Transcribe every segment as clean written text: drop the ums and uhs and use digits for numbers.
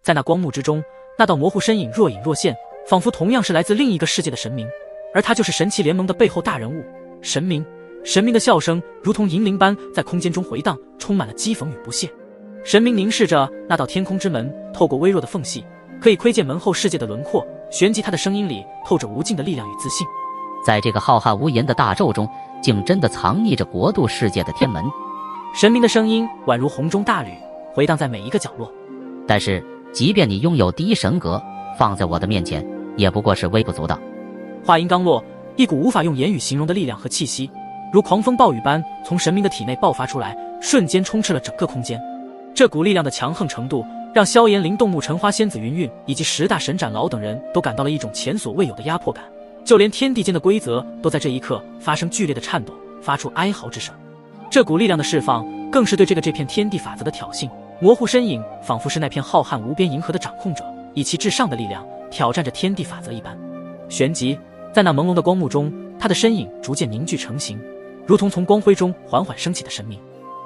在那光幕之中，那道模糊身影若隐若现，仿佛同样是来自另一个世界的神明，而他就是神奇联盟的背后大人物神明。神明的笑声如同银铃般在空间中回荡，充满了讥讽与不屑。神明凝视着那道天空之门，透过微弱的缝隙，可以窥见门后世界的轮廓，旋即他的声音里透着无尽的力量与自信。在这个浩瀚无垠的大宙中，竟真的藏匿着国度世界的天门。神明的声音宛如洪钟大吕，回荡在每一个角落。但是即便你拥有第一神格，放在我的面前也不过是微不足道。话音刚落，一股无法用言语形容的力量和气息如狂风暴雨般从神明的体内爆发出来，瞬间充斥了整个空间。这股力量的强横程度让萧炎、灵动木、陈花仙子云韵以及10大神斩老等人都感到了一种前所未有的压迫感，就连天地间的规则都在这一刻发生剧烈的颤抖，发出哀嚎之声。这股力量的释放更是对这片天地法则的挑衅。模糊身影仿佛是那片浩瀚无边银河的掌控者，以其至上的力量挑战着天地法则一般。旋即在那朦胧的光幕中，他的身影逐渐凝聚成型，如同从光辉中缓缓升起的神明。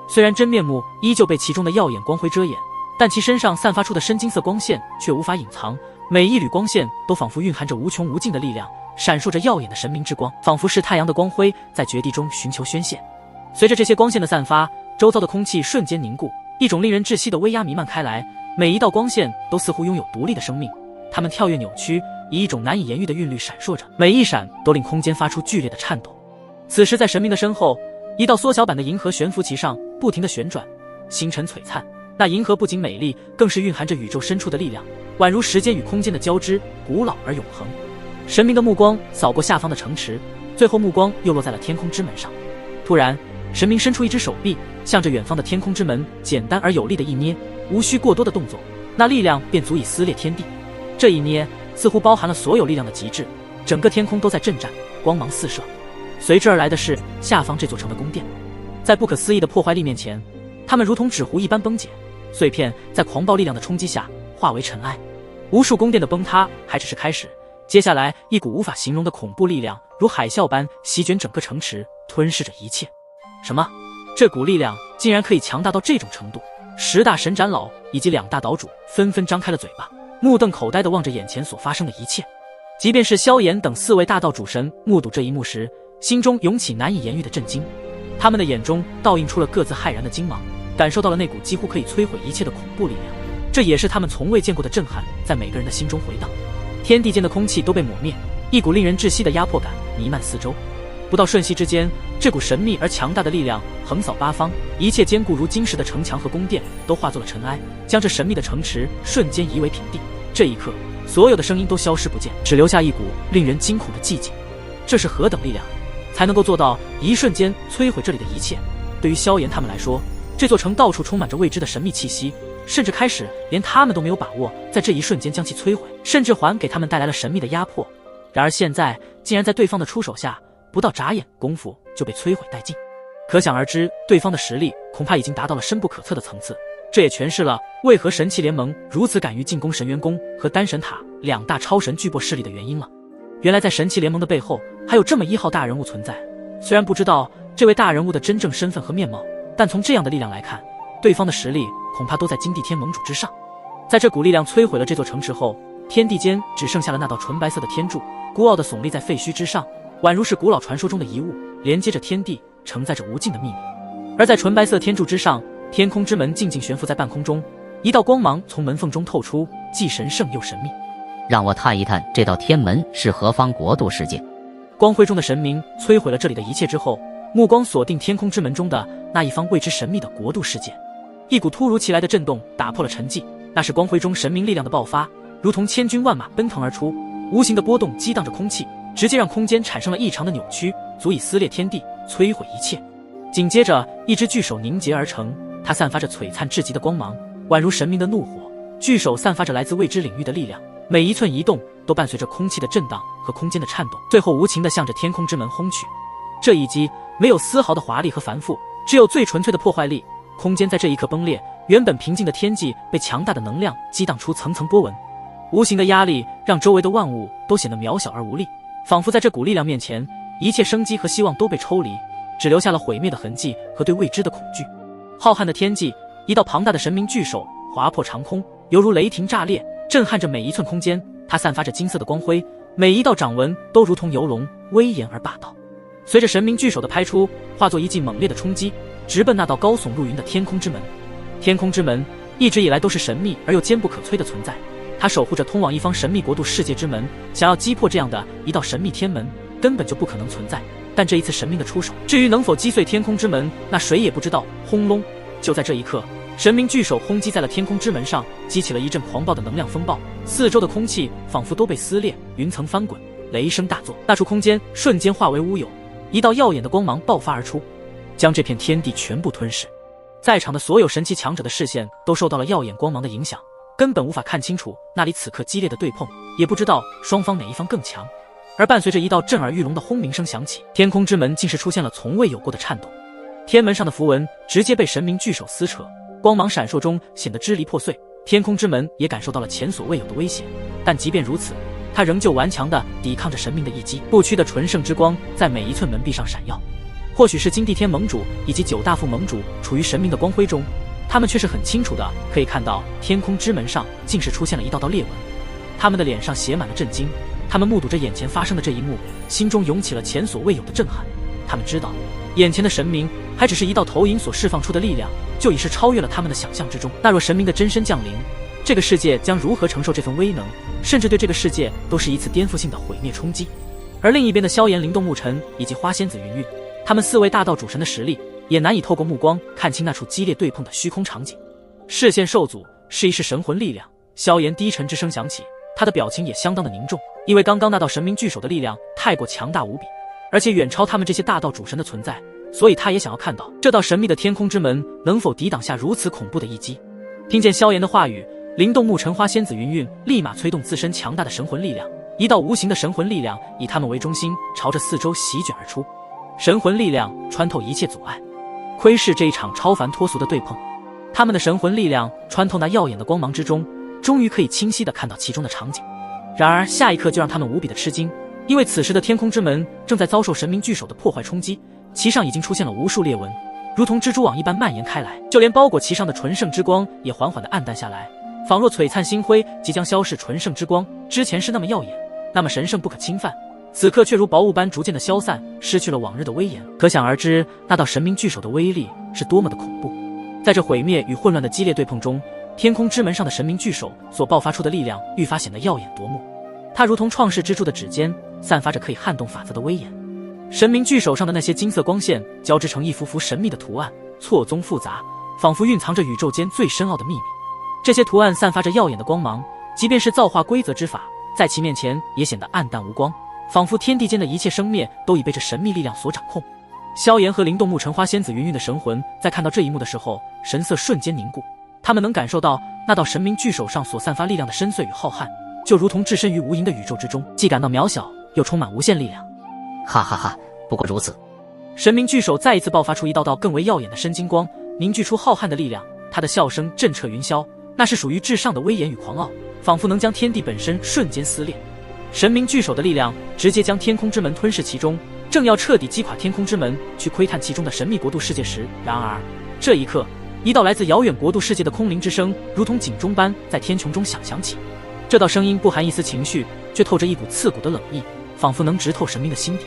虽然真面目依旧被其中的耀眼光辉遮掩，但其身上散发出的深金色光线却无法隐藏，每一缕光线都仿佛蕴含着无穷无尽的力量，闪烁着耀眼的神明之光，仿佛是太阳的光辉在绝地中寻求宣泄。随着这些光线的散发，周遭的空气瞬间凝固，一种令人窒息的威压弥漫开来，每一道光线都似乎拥有独立的生命，它们跳跃扭曲，以一种难以言喻的韵律闪烁着，每一闪都令空间发出剧烈的颤抖。此时在神明的身后，一道缩小版的银河悬浮其上，不停地旋转，星辰璀璨。那银河不仅美丽，更是蕴含着宇宙深处的力量，宛如时间与空间的交织，古老而永恒。神明的目光扫过下方的城池，最后目光又落在了天空之门上。突然，神明伸出一只手臂，向着远方的天空之门简单而有力的一捏，无需过多的动作，那力量便足以撕裂天地。这一捏似乎包含了所有力量的极致，整个天空都在震颤，光芒四射。随之而来的是下方这座城的宫殿，在不可思议的破坏力面前，它们如同纸糊一般崩解，碎片在狂暴力量的冲击下化为尘埃。无数宫殿的崩塌还只是开始，接下来一股无法形容的恐怖力量如海啸般席卷整个城池，吞噬着一切。什么？这股力量竟然可以强大到这种程度？10大神斩老以及2大岛主纷纷张开了嘴巴，目瞪口呆地望着眼前所发生的一切。即便是萧炎等4位大道主神目睹这一幕时，心中涌起难以言喻的震惊，他们的眼中倒映出了各自骇然的惊茫，感受到了那股几乎可以摧毁一切的恐怖力量，这也是他们从未见过的震撼在每个人的心中回荡。天地间的空气都被抹灭，一股令人窒息的压迫感弥漫四周。不到瞬息之间，这股神秘而强大的力量横扫八方，一切坚固如金石的城墙和宫殿都化作了尘埃，将这神秘的城池瞬间夷为平地。这一刻，所有的声音都消失不见，只留下一股令人惊恐的寂静。这是何等力量，才能够做到一瞬间摧毁这里的一切？对于萧炎他们来说，这座城到处充满着未知的神秘气息，甚至开始连他们都没有把握在这一瞬间将其摧毁，甚至还给他们带来了神秘的压迫。然而现在竟然在对方的出手下，不到眨眼功夫就被摧毁殆尽。可想而知，对方的实力恐怕已经达到了深不可测的层次。这也诠释了为何神器联盟如此敢于进攻神元宫和丹神塔2大超神巨擘势力的原因了。原来在神器联盟的背后还有这么一号大人物存在，虽然不知道这位大人物的真正身份和面貌，但从这样的力量来看，对方的实力恐怕都在金地天盟主之上。在这股力量摧毁了这座城池后，天地间只剩下了那道纯白色的天柱，孤傲地耸立在废墟之上，宛如是古老传说中的遗物，连接着天地，承载着无尽的秘密。而在纯白色天柱之上，天空之门静静悬浮在半空中，一道光芒从门缝中透出，既神圣又神秘。让我探一探这道天门是何方国度世界。光辉中的神明摧毁了这里的一切之后，目光锁定天空之门中的那一方未知神秘的国度世界。一股突如其来的震动打破了沉寂，那是光辉中神明力量的爆发，如同千军万马奔腾而出，无形的波动激荡着空气，直接让空间产生了异常的扭曲，足以撕裂天地，摧毁一切。紧接着，一只巨手凝结而成，它散发着璀璨至极的光芒，宛如神明的怒火。巨手散发着来自未知领域的力量，每一寸移动都伴随着空气的震荡和空间的颤动，最后无情地向着天空之门轰去。这一击没有丝毫的华丽和繁复，只有最纯粹的破坏力。空间在这一刻崩裂，原本平静的天际被强大的能量激荡出层层波纹，无形的压力让周围的万物都显得渺小而无力，仿佛在这股力量面前，一切生机和希望都被抽离，只留下了毁灭的痕迹和对未知的恐惧。浩瀚的天际，一道庞大的神明巨手划破长空，犹如雷霆炸裂，震撼着每一寸空间。它散发着金色的光辉，每一道掌纹都如同游龙，威严而霸道。随着神明巨手的拍出，化作一记猛烈的冲击，直奔那道高耸入云的天空之门。天空之门一直以来都是神秘而又坚不可摧的存在，它守护着通往一方神秘国度世界之门。想要击破这样的一道神秘天门，根本就不可能存在。但这一次神明的出手，至于能否击碎天空之门，那谁也不知道。轰隆！就在这一刻，神明巨手轰击在了天空之门上，激起了一阵狂暴的能量风暴，四周的空气仿佛都被撕裂，云层翻滚，雷声大作，那处空间瞬间化为乌有，一道耀眼的光芒爆发而出，将这片天地全部吞噬。在场的所有神奇强者的视线都受到了耀眼光芒的影响，根本无法看清楚那里此刻激烈的对碰，也不知道双方哪一方更强。而伴随着一道震耳欲聋的轰鸣声响起，天空之门竟是出现了从未有过的颤动，天门上的符文直接被神明巨手撕扯，光芒闪烁中显得支离破碎。天空之门也感受到了前所未有的威胁，但即便如此，它仍旧顽强地抵抗着神明的一击，不屈的纯圣之光在每一寸门壁上闪耀。或许是金地天盟主以及九大副盟主处于神明的光辉中，他们却是很清楚的可以看到天空之门上竟是出现了一道道裂纹，他们的脸上写满了震惊。他们目睹着眼前发生的这一幕，心中涌起了前所未有的震撼。他们知道，眼前的神明还只是一道投影所释放出的力量，就已是超越了他们的想象之中。那若神明的真身降临，这个世界将如何承受这份威能？甚至对这个世界都是一次颠覆性的毁灭冲击。而另一边的萧炎、灵动牧尘以及花仙子云韵，他们四位大道主神的实力也难以透过目光看清那处激烈对碰的虚空场景。视线受阻，试一试神魂力量。萧炎低沉之声响起，他的表情也相当的凝重，因为刚刚那道神明巨手的力量太过强大无比，而且远超他们这些大道主神的存在，所以他也想要看到这道神秘的天空之门能否抵挡下如此恐怖的一击。听见萧炎的话语，灵动牧尘、花仙子云韵立马催动自身强大的神魂力量，一道无形的神魂力量以他们为中心，朝着四周席卷而出。神魂力量穿透一切阻碍，窥视这一场超凡脱俗的对碰。他们的神魂力量穿透那耀眼的光芒之中，终于可以清晰地看到其中的场景。然而下一刻就让他们无比的吃惊，因为此时的天空之门正在遭受神明巨手的破坏冲击，其上已经出现了无数裂纹，如同蜘蛛网一般蔓延开来，就连包裹其上的纯圣之光也缓缓地暗淡下来，仿若璀璨星辉即将消逝。纯圣之光之前是那么耀眼，那么神圣不可侵犯，此刻却如薄雾般逐渐的消散，失去了往日的威严。可想而知，那道神明巨手的威力是多么的恐怖。在这毁灭与混乱的激烈对碰中，天空之门上的神明巨手所爆发出的力量愈发显得耀眼夺目，它如同创世之柱的指尖，散发着可以撼动法则的威严。神明巨手上的那些金色光线交织成一幅幅神秘的图案，错综复杂，仿佛蕴藏着宇宙间最深奥的秘密。这些图案散发着耀眼的光芒，即便是造化规则之法，在其面前也显得暗淡无光，仿佛天地间的一切生灭都已被这神秘力量所掌控。萧炎和灵动牧尘、花仙子云韵的神魂在看到这一幕的时候，神色瞬间凝固。他们能感受到那道神明巨手上所散发力量的深邃与浩瀚，就如同置身于无垠的宇宙之中，既感到渺小，又充满无限力量。哈哈哈，不过如此。神明巨手再一次爆发出一道道更为耀眼的深金光，凝聚出浩瀚的力量。他的笑声震彻云霄，那是属于至上的威严与狂傲，仿佛能将天地本身瞬间撕裂。神明巨手的力量直接将天空之门吞噬其中，正要彻底击垮天空之门，去窥探其中的神秘国度世界时，然而这一刻，一道来自遥远国度世界的空灵之声如同警钟般在天穹中响起。这道声音不含一丝情绪，却透着一股刺骨的冷意，仿佛能直透神明的心底。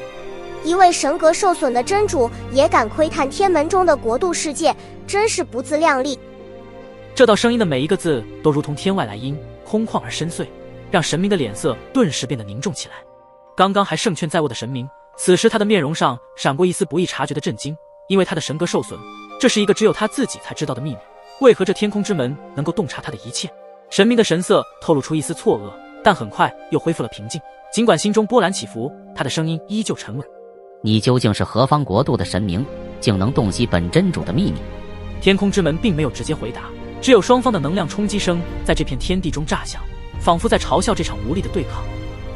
一位神格受损的真主也敢窥探天门中的国度世界，真是不自量力。这道声音的每一个字都如同天外来音，空旷而深邃，让神明的脸色顿时变得凝重起来。刚刚还胜券在握的神明，此时他的面容上闪过一丝不易察觉的震惊，因为他的神格受损，这是一个只有他自己才知道的秘密。为何这天空之门能够洞察他的一切？神明的神色透露出一丝错愕，但很快又恢复了平静。尽管心中波澜起伏，他的声音依旧沉稳。你究竟是何方国度的神明，竟能洞悉本真主的秘密？天空之门并没有直接回答，只有双方的能量冲击声在这片天地中炸响，仿佛在嘲笑这场无力的对抗。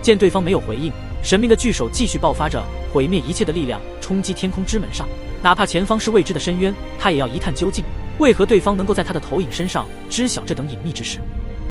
见对方没有回应，神明的巨手继续爆发着毁灭一切的力量，冲击天空之门上。哪怕前方是未知的深渊，他也要一探究竟，为何对方能够在他的投影身上知晓这等隐秘之事。